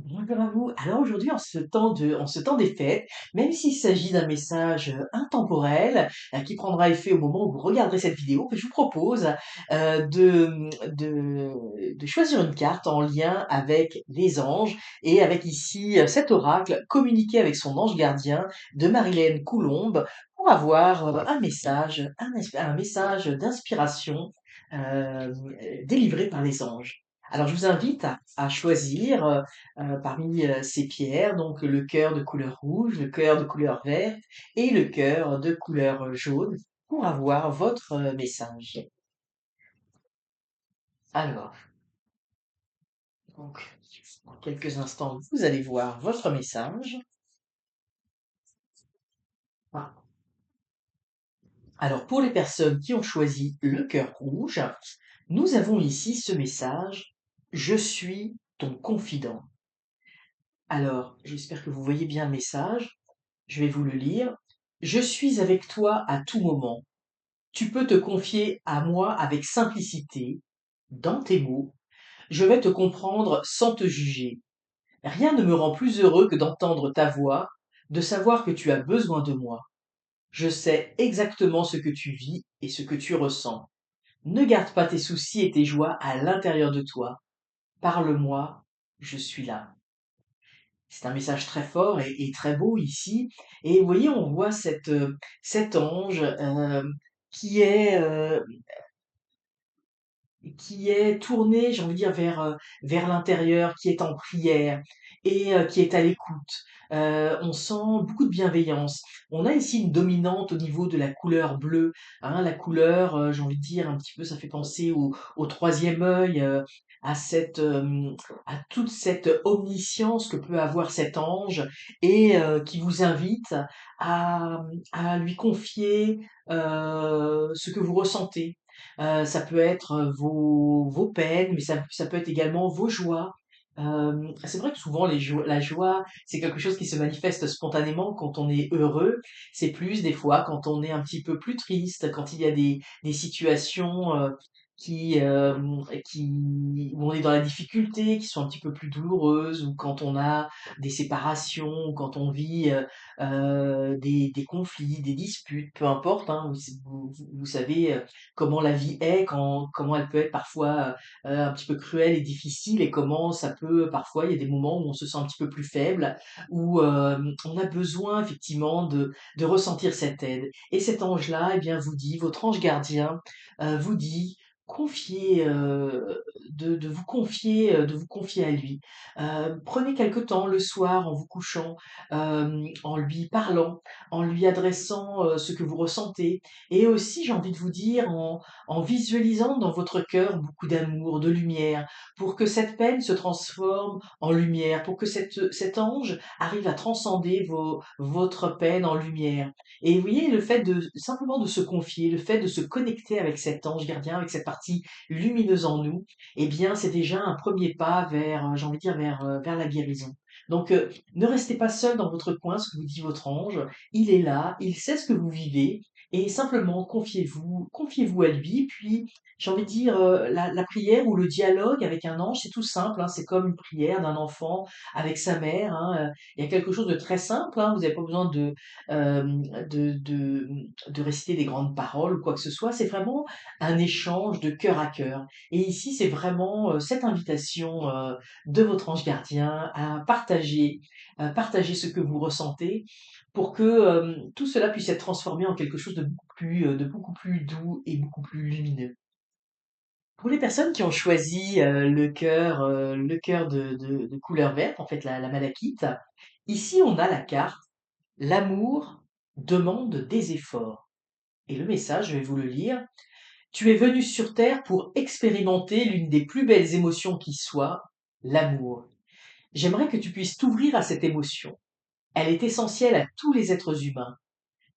Bonjour à vous. Alors aujourd'hui, en ce temps des fêtes, même s'il s'agit d'un message intemporel qui prendra effet au moment où vous regarderez cette vidéo, je vous propose de choisir une carte en lien avec les anges et avec ici cet oracle communiqué avec son ange gardien de Marilène Coulombe pour avoir un message d'inspiration euh, délivré par les anges. Alors je vous invite à choisir parmi ces pierres, donc le cœur de couleur rouge, le cœur de couleur verte et le cœur de couleur jaune pour avoir votre message. Alors, donc, en quelques instants, vous allez voir votre message. Ah. Alors, pour les personnes qui ont choisi le cœur rouge, nous avons ici ce message: Je suis ton confident. Alors, j'espère que vous voyez bien le message. Je vais vous le lire. Je suis avec toi à tout moment. Tu peux te confier à moi avec simplicité, dans tes mots. Je vais te comprendre sans te juger. Rien ne me rend plus heureux que d'entendre ta voix, de savoir que tu as besoin de moi. Je sais exactement ce que tu vis et ce que tu ressens. Ne garde pas tes soucis et tes joies à l'intérieur de toi. Parle-moi, je suis là. C'est un message très fort et très beau ici. Et vous voyez, on voit cet ange qui est qui est tourné, j'ai envie de dire, vers l'intérieur, qui est en prière et qui est à l'écoute. On sent beaucoup de bienveillance. On a ici une dominante au niveau de la couleur bleue, hein, la couleur, j'ai envie de dire un petit peu, ça fait penser au troisième œil, à toute cette omniscience que peut avoir cet ange et qui vous invite à, à lui confier ce que vous ressentez. Ça peut être vos peines, mais ça peut être également vos joies. C'est vrai que souvent la joie, c'est quelque chose qui se manifeste spontanément quand on est heureux. C'est plus des fois quand on est un petit peu plus triste, quand il y a des situations qui, euh, où on est dans la difficulté, qui sont un petit peu plus douloureuses, ou quand on a des séparations, ou quand on vit des conflits, des disputes, peu importe, hein, vous savez comment la vie est, comment elle peut être parfois un petit peu cruelle et difficile, et comment ça peut parfois, il y a des moments où on se sent un petit peu plus faible, où on a besoin effectivement de ressentir cette aide. Et cet ange-là, eh bien, vous dit, votre ange gardien vous dit, confiez, de vous confier à lui. Prenez quelque temps le soir en vous couchant, en lui parlant, en lui adressant ce que vous ressentez, et aussi, j'ai envie de vous dire, en visualisant dans votre cœur beaucoup d'amour, de lumière, pour que cette peine se transforme en lumière, pour que cet ange arrive à transcender votre peine en lumière. Et vous voyez, le fait de simplement de se confier, le fait de se connecter avec cet ange gardien, avec cette partie lumineuse en nous, eh bien, c'est déjà un premier pas vers, j'ai envie de dire, vers la guérison. Donc, ne restez pas seul dans votre coin, ce que vous dit votre ange. Il est là, il sait ce que vous vivez, et simplement confiez-vous à lui. Puis, j'ai envie de dire, la prière ou le dialogue avec un ange, c'est tout simple, hein, c'est comme une prière d'un enfant avec sa mère, hein. Il y a quelque chose de très simple, hein, vous n'avez pas besoin de réciter des grandes paroles ou quoi que ce soit. C'est vraiment un échange de cœur à cœur. Et ici, c'est vraiment cette invitation de votre ange gardien à partager ce que vous ressentez pour que tout cela puisse être transformé en quelque chose de beaucoup plus doux et beaucoup plus lumineux. Pour les personnes qui ont choisi le cœur de couleur verte, en fait la malachite, ici on a la carte L'amour demande des efforts. Et le message, je vais vous le lire. Tu es venu sur Terre pour expérimenter l'une des plus belles émotions qui soit, l'amour. J'aimerais que tu puisses t'ouvrir à cette émotion. Elle est essentielle à tous les êtres humains.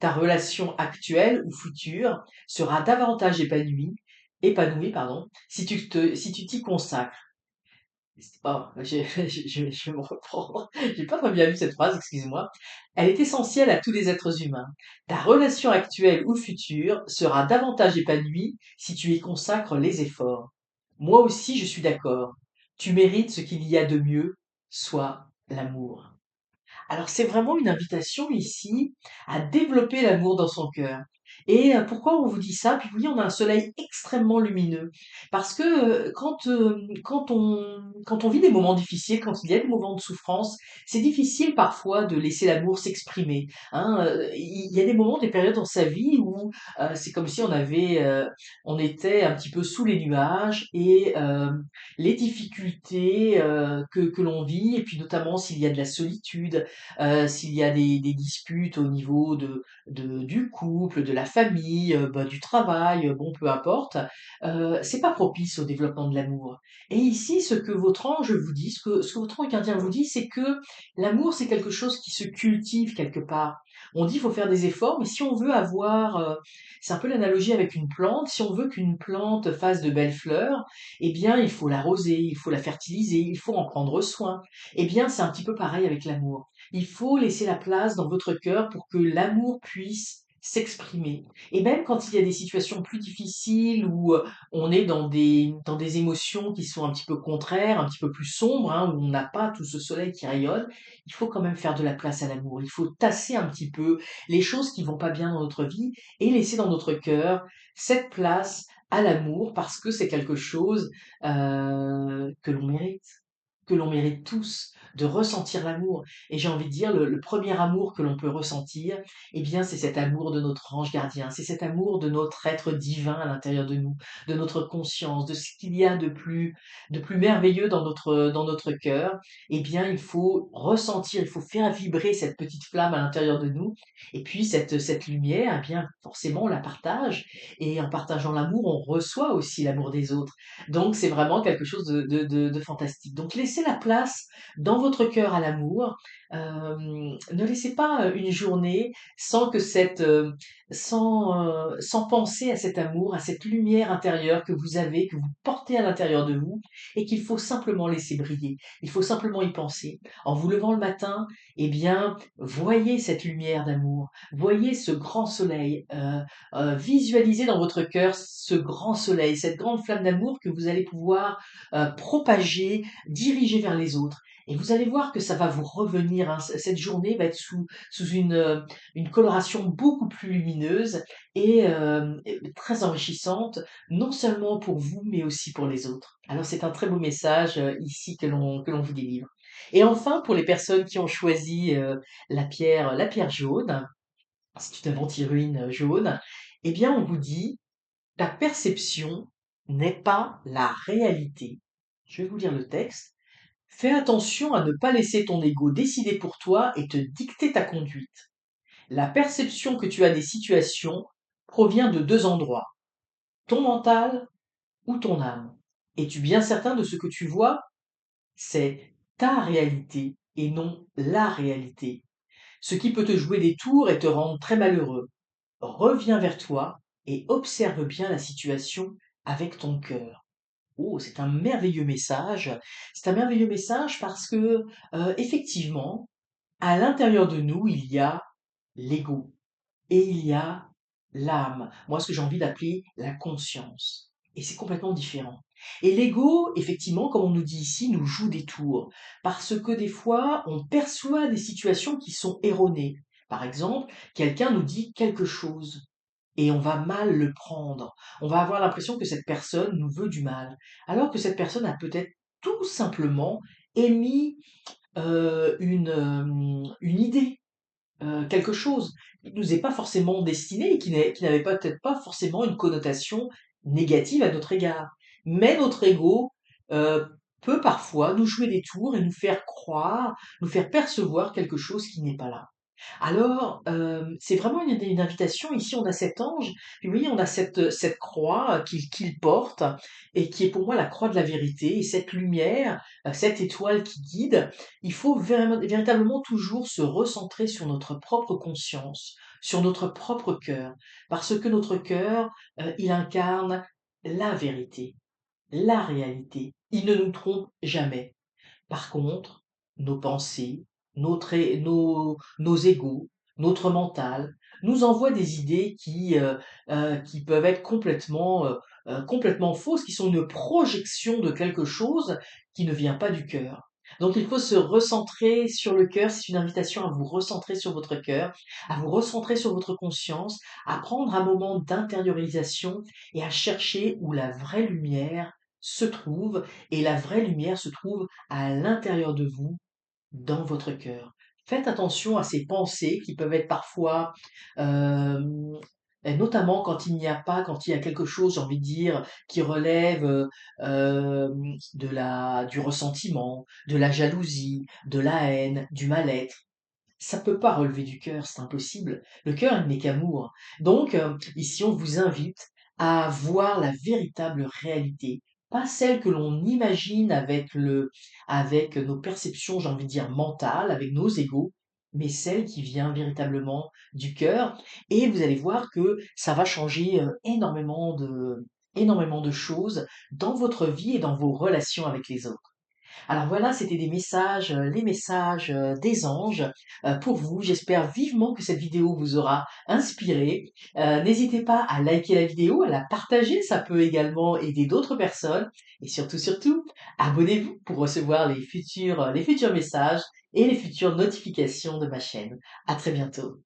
Ta relation actuelle ou future sera davantage épanouie, pardon, si tu t'y consacres. Oh, je vais me reprendre. J'ai pas très bien lu cette phrase, excusez-moi. Elle est essentielle à tous les êtres humains. Ta relation actuelle ou future sera davantage épanouie si tu y consacres les efforts. Moi aussi, je suis d'accord. Tu mérites ce qu'il y a de mieux soit l'amour. Alors c'est vraiment une invitation ici à développer l'amour dans son cœur. Et pourquoi on vous dit ça? Puis oui, on a un soleil extrêmement lumineux parce que, quand on vit des moments difficiles, quand il y a des moments de souffrance, c'est difficile parfois de laisser l'amour s'exprimer, hein, il y a des moments, des périodes dans sa vie où, c'est comme si on était un petit peu sous les nuages et les difficultés, que l'on vit et puis notamment s'il y a de la solitude, s'il y a des disputes au niveau du couple, de la famille, bah, du travail, bon peu importe, c'est pas propice au développement de l'amour. Et ici, ce que votre ange vous dit, ce que votre ange gardien vous dit, c'est que l'amour, c'est quelque chose qui se cultive quelque part. On dit: il «Faut faire des efforts», mais si on veut avoir, c'est un peu l'analogie avec une plante, si on veut qu'une plante fasse de belles fleurs, eh bien, il faut l'arroser, il faut la fertiliser, il faut en prendre soin. Eh bien, c'est un petit peu pareil avec l'amour. Il faut laisser la place dans votre cœur pour que l'amour puisse s'exprimer. Et même quand il y a des situations plus difficiles où on est dans des émotions qui sont un petit peu contraires, un petit peu plus sombres, hein, où on n'a pas tout ce soleil qui rayonne, il faut quand même faire de la place à l'amour. Il faut tasser un petit peu les choses qui vont pas bien dans notre vie et laisser dans notre cœur cette place à l'amour parce que c'est quelque chose que l'on mérite tous de ressentir l'amour. Et j'ai envie de dire, le premier amour que l'on peut ressentir, eh bien, c'est cet amour de notre ange gardien, c'est cet amour de notre être divin à l'intérieur de nous, de notre conscience, de ce qu'il y a de plus merveilleux dans notre cœur. Eh bien, il faut ressentir, il faut faire vibrer cette petite flamme à l'intérieur de nous. Et puis, cette lumière, eh bien, forcément, on la partage. Et en partageant l'amour, on reçoit aussi l'amour des autres. Donc c'est vraiment quelque chose de fantastique. Donc laissez la place dans votre cœur à l'amour. Ne laissez pas une journée sans que sans penser à cet amour, à cette lumière intérieure que vous avez, que vous portez à l'intérieur de vous et qu'il faut simplement laisser briller. Il faut simplement y penser. En vous levant le matin, eh bien, voyez cette lumière d'amour, voyez ce grand soleil, visualisez dans votre cœur ce grand soleil, cette grande flamme d'amour que vous allez pouvoir propager, diriger vers les autres. Et vous allez voir que ça va vous revenir, hein. Cette journée va être sous une coloration beaucoup plus lumineuse et très enrichissante, non seulement pour vous, mais aussi pour les autres. Alors c'est un très beau message ici que l'on vous délivre. Et enfin, pour les personnes qui ont choisi la pierre jaune, c'est une aventurine jaune, eh bien on vous dit: «Ta perception n'est pas la réalité». Je vais vous lire le texte. «Fais attention à ne pas laisser ton ego décider pour toi et te dicter ta conduite. La perception que tu as des situations provient de 2 endroits, ton mental ou ton âme. Es-tu bien certain de ce que tu vois? C'est ta réalité et non la réalité. Ce qui peut te jouer des tours et te rendre très malheureux. Reviens vers toi et observe bien la situation avec ton cœur. Oh, c'est un merveilleux message. C'est un merveilleux message parce que, effectivement, à l'intérieur de nous, il y a l'ego et il y a l'âme. Moi, ce que j'ai envie d'appeler la conscience. Et c'est complètement différent. Et l'ego, effectivement, comme on nous dit ici, nous joue des tours. Parce que des fois, on perçoit des situations qui sont erronées. Par exemple, quelqu'un nous dit quelque chose et on va mal le prendre. On va avoir l'impression que cette personne nous veut du mal, alors que cette personne a peut-être tout simplement émis une idée, quelque chose qui nous est pas forcément destiné et qui n'avait peut-être pas forcément une connotation négative à notre égard. Mais notre ego euh, peut parfois nous jouer des tours et nous faire croire, nous faire percevoir quelque chose qui n'est pas là. Alors, c'est vraiment une invitation. Ici, on a cet ange, puis oui, on a cette croix qu'il porte et qui est pour moi la croix de la vérité et cette lumière, cette étoile qui guide. Il faut véritablement toujours se recentrer sur notre propre conscience, sur notre propre cœur, parce que notre cœur, il incarne la vérité, la réalité. Il ne nous trompe jamais. Par contre, nos pensées, nos égos, notre mental nous envoient des idées qui peuvent être complètement fausses, qui sont une projection de quelque chose qui ne vient pas du cœur. Donc il faut se recentrer sur le cœur, c'est une invitation à vous recentrer sur votre cœur, à vous recentrer sur votre conscience, à prendre un moment d'intériorisation et à chercher où la vraie lumière se trouve. Et la vraie lumière se trouve à l'intérieur de vous, dans votre cœur. Faites attention à ces pensées qui peuvent être parfois, et notamment quand il y a quelque chose, j'ai envie de dire, qui relève du ressentiment, de la jalousie, de la haine, du mal-être. Ça peut pas relever du cœur, c'est impossible. Le cœur, il n'est qu'amour. Donc, ici, on vous invite à voir la véritable réalité, pas celle que l'on imagine avec nos perceptions, j'ai envie de dire mentales, avec nos égos, mais celle qui vient véritablement du cœur. Et vous allez voir que ça va changer énormément de choses dans votre vie et dans vos relations avec les autres. Alors voilà, c'était des messages, les messages des anges pour vous. J'espère vivement que cette vidéo vous aura inspiré. N'hésitez pas à liker la vidéo, à la partager, ça peut également aider d'autres personnes. Et surtout, surtout, abonnez-vous pour recevoir les futurs messages et les futures notifications de ma chaîne. À très bientôt.